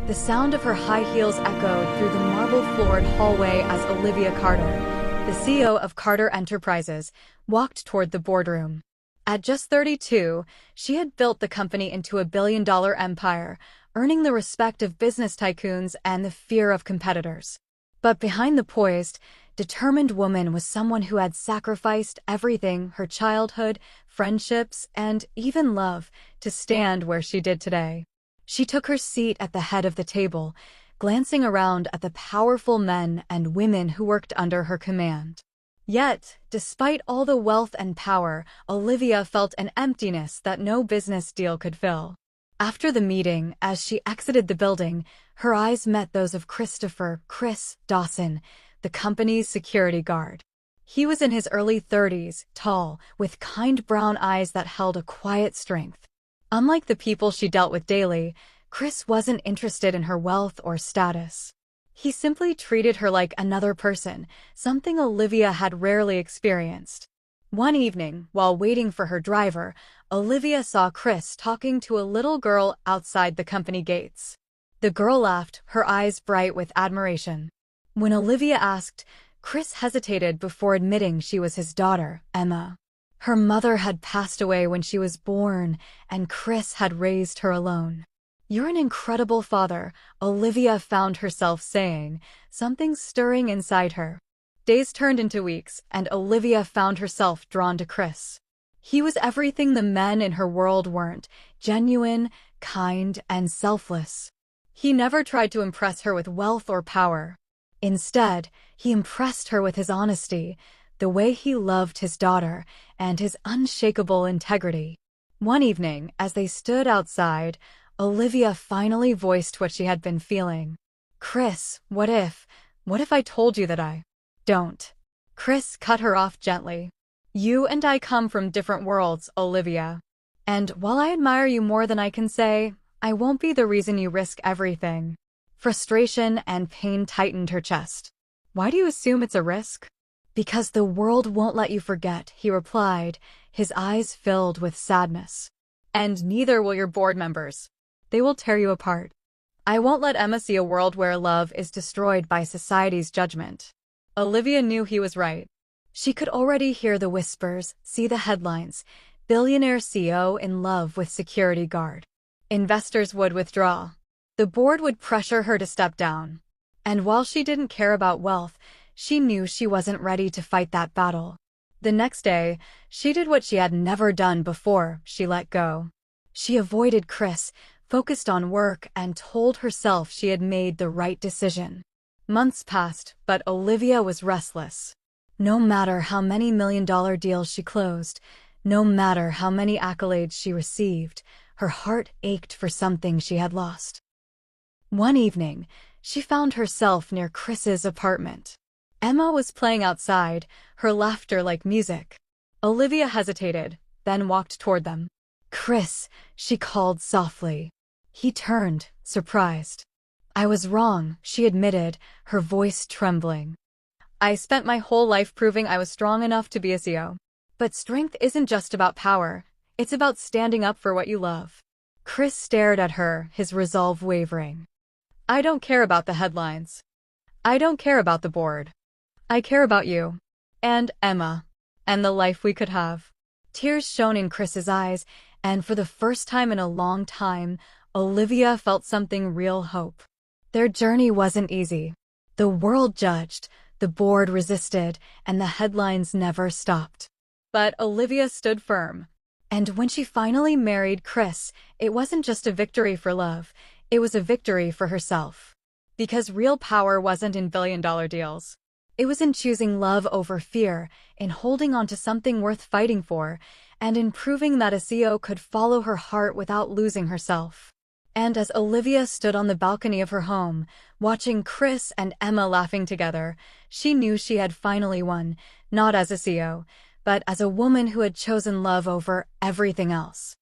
The sound of her high heels echoed through the marble-floored hallway as Olivia Carter, the CEO of Carter Enterprises, walked toward the boardroom. At just 32, she had built the company into a billion-dollar empire, earning the respect of business tycoons and the fear of competitors. But behind the poised, determined woman was someone who had sacrificed everything, her childhood, friendships, and even love, to stand where she did today. She took her seat at the head of the table, glancing around at the powerful men and women who worked under her command. Yet, despite all the wealth and power, Olivia felt an emptiness that no business deal could fill. After the meeting, as she exited the building, her eyes met those of Chris Dawson, the company's security guard. He was in his early 30s, tall, with kind brown eyes that held a quiet strength. Unlike the people she dealt with daily, Chris wasn't interested in her wealth or status. He simply treated her like another person, something Olivia had rarely experienced. One evening, while waiting for her driver, Olivia saw Chris talking to a little girl outside the company gates. The girl laughed, her eyes bright with admiration. When Olivia asked, Chris hesitated before admitting she was his daughter, Emma. Her mother had passed away when she was born, and Chris had raised her alone. "You're an incredible father," Olivia found herself saying, something stirring inside her. Days turned into weeks, and Olivia found herself drawn to Chris. He was everything the men in her world weren't: genuine, kind, and selfless. He never tried to impress her with wealth or power. Instead, he impressed her with his honesty, the way he loved his daughter, and his unshakable integrity. One evening, as they stood outside, Olivia finally voiced what she had been feeling. "Chris, what if I told you that I..." "Don't." Chris cut her off gently. "You and I come from different worlds, Olivia. And while I admire you more than I can say, I won't be the reason you risk everything." Frustration and pain tightened her chest. "Why do you assume it's a risk?" "Because the world won't let you forget," he replied, his eyes filled with sadness. "And neither will your board members. They will tear you apart. I won't let Emma see a world where love is destroyed by society's judgment." Olivia knew he was right. She could already hear the whispers, see the headlines: billionaire CEO in love with security guard. Investors would withdraw. The board would pressure her to step down. And while she didn't care about wealth, she knew she wasn't ready to fight that battle. The next day, she did what she had never done before: she let go. She avoided Chris, focused on work, and told herself she had made the right decision. Months passed, but Olivia was restless. No matter how many million-dollar deals she closed, no matter how many accolades she received, her heart ached for something she had lost. One evening, she found herself near Chris's apartment. Emma was playing outside, her laughter like music. Olivia hesitated, then walked toward them. "Chris," she called softly. He turned, surprised. "I was wrong," she admitted, her voice trembling. "I spent my whole life proving I was strong enough to be a CEO. But strength isn't just about power, it's about standing up for what you love." Chris stared at her, his resolve wavering. "I don't care about the headlines. I don't care about the board. I care about you. And Emma. And the life we could have." Tears shone in Chris's eyes, and for the first time in a long time, Olivia felt something: real hope. Their journey wasn't easy. The world judged, the board resisted, and the headlines never stopped. But Olivia stood firm. And when she finally married Chris, it wasn't just a victory for love, it was a victory for herself. Because real power wasn't in billion-dollar deals. It was in choosing love over fear, in holding on to something worth fighting for, and in proving that a CEO could follow her heart without losing herself. And as Olivia stood on the balcony of her home, watching Chris and Emma laughing together, she knew she had finally won, not as a CEO, but as a woman who had chosen love over everything else.